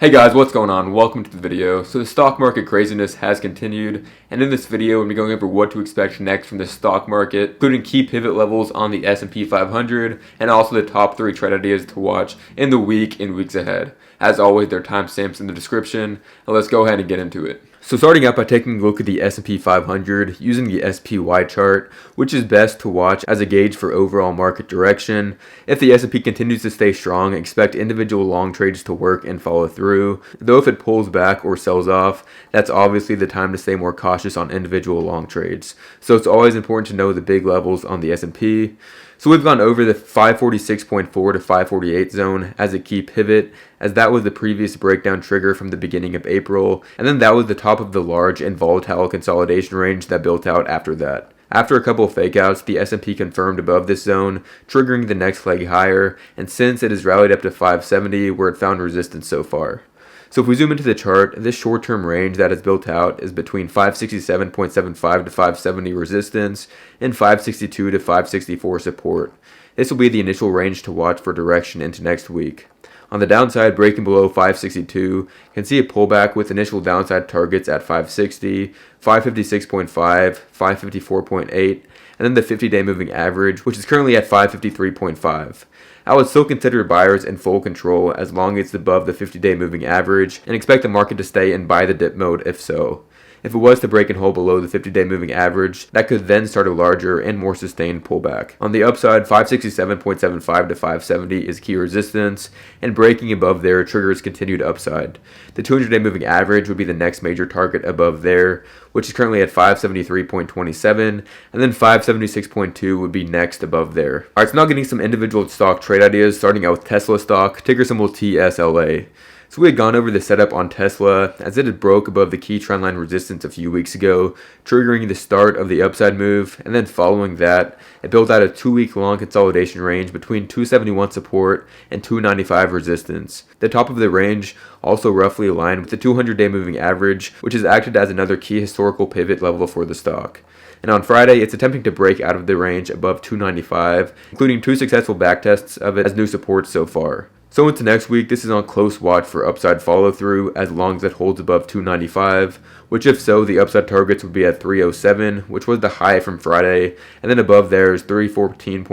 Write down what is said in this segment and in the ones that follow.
Hey guys, what's going on? Welcome to the video. So the stock market craziness has continued, and in this video we'll be going over what to expect next from the stock market, including key pivot levels on the S&P 500 and also the top 3 trade ideas to watch in the week and weeks ahead. As always, there are timestamps in the description, and let's go ahead and get into it. So starting out by taking a look at the S&P 500 using the SPY chart, which is best to watch as a gauge for overall market direction. If the S&P continues to stay strong, expect individual long trades to work and follow through. Though if it pulls back or sells off, that's obviously the time to stay more cautious on individual long trades. So it's always important to know the big levels on the S&P. So we've gone over the 546.4 to 548 zone as a key pivot, as that was the previous breakdown trigger from the beginning of April, and then that was the top of the large and volatile consolidation range that built out after that. After a couple of fakeouts, the S&P confirmed above this zone, triggering the next leg higher, and since it has rallied up to 570 where it found resistance so far. So if we zoom into the chart, this short-term range that is built out is between 567.75 to 570 resistance and 562 to 564 support. This will be the initial range to watch for direction into next week. On the downside, breaking below 562, can see a pullback with initial downside targets at 560, 556.5, 554.8, and then the 50-day moving average, which is currently at 553.5. I would still consider buyers in full control as long as it's above the 50-day moving average, and expect the market to stay in buy the dip mode if so. If it was to break and hold below the 50-day moving average, that could then start a larger and more sustained pullback. On the upside, 567.75 to 570 is key resistance, and breaking above there triggers continued upside. The 200-day moving average would be the next major target above there, which is currently at 573.27, and then 576.2 would be next above there. Alright, so now getting some individual stock trade ideas, starting out with Tesla stock, ticker symbol TSLA. So we had gone over the setup on Tesla as it had broke above the key trendline resistance a few weeks ago, triggering the start of the upside move, and then following that, it built out a 2-week long consolidation range between 271 support and 295 resistance. The top of the range also roughly aligned with the 200-day moving average, which has acted as another key historical pivot level for the stock. And on Friday, it's attempting to break out of the range above 295, including 2 successful backtests of it as new support so far. So into next week, this is on close watch for upside follow-through as long as it holds above 295, which if so, the upside targets would be at 307, which was the high from Friday, and then above there is 314.15,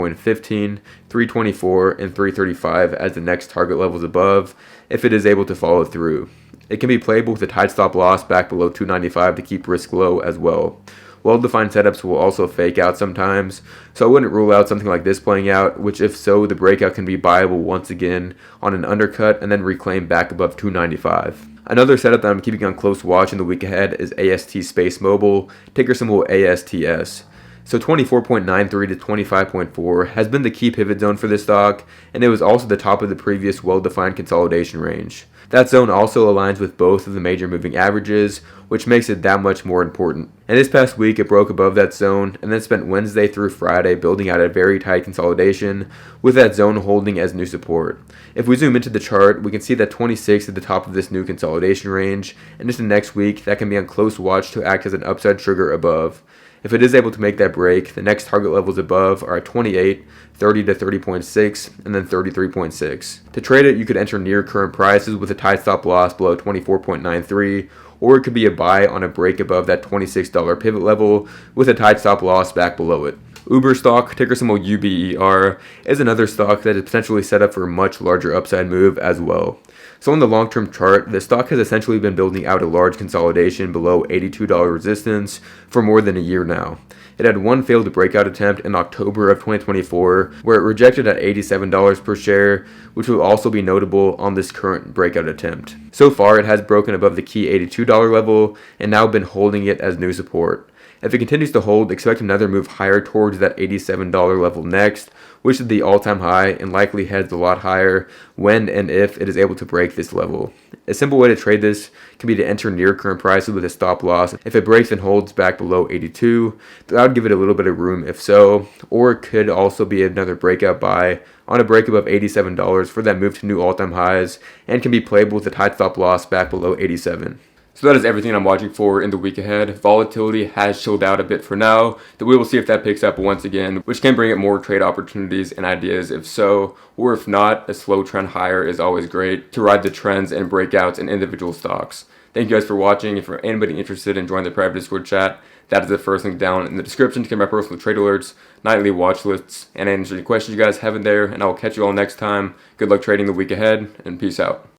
324, and 335 as the next target levels above, if it is able to follow through. It can be playable with a tight stop loss back below 295 to keep risk low as well. Well-defined setups will also fake out sometimes, so I wouldn't rule out something like this playing out, which if so, the breakout can be buyable once again on an undercut and then reclaim back above 295. Another setup that I'm keeping on close watch in the week ahead is AST Space Mobile, ticker symbol ASTS. So 24.93 to 25.4 has been the key pivot zone for this stock, and it was also the top of the previous well-defined consolidation range. That zone also aligns with both of the major moving averages, which makes it that much more important. And this past week, it broke above that zone, and then spent Wednesday through Friday building out a very tight consolidation, with that zone holding as new support. If we zoom into the chart, we can see that 26 is the top of this new consolidation range, and just the next week, that can be on close watch to act as an upside trigger above. If it is able to make that break, the next target levels above are at 28, 30 to 30.6, and then 33.6. To trade it, you could enter near current prices with a tight stop loss below 24.93, or it could be a buy on a break above that $26 pivot level with a tight stop loss back below it. Uber stock, ticker symbol UBER, is another stock that is potentially set up for a much larger upside move as well. So on the long-term chart, the stock has essentially been building out a large consolidation below $82 resistance for more than a year now. It had one failed breakout attempt in October of 2024, where it rejected at $87 per share, which will also be notable on this current breakout attempt. So far, it has broken above the key $82 level and now been holding it as new support. If it continues to hold, expect another move higher towards that $87 level next, which is the all-time high and likely heads a lot higher when and if it is able to break this level. A simple way to trade this can be to enter near current prices with a stop loss. If it breaks and holds back below 82, that would give it a little bit of room if so, or it could also be another breakout buy on a break above $87 for that move to new all-time highs and can be playable with a tight stop loss back below 87. So that is everything I'm watching for in the week ahead. Volatility has chilled out a bit for now. We will see if that picks up once again, which can bring up more trade opportunities and ideas if so, or if not, a slow trend higher is always great to ride the trends and breakouts in individual stocks. Thank you guys for watching. If you're anybody interested in joining the private Discord chat, that is the first link down in the description to get my personal trade alerts, nightly watch lists, and answer any questions you guys have in there. And I will catch you all next time. Good luck trading the week ahead, and peace out.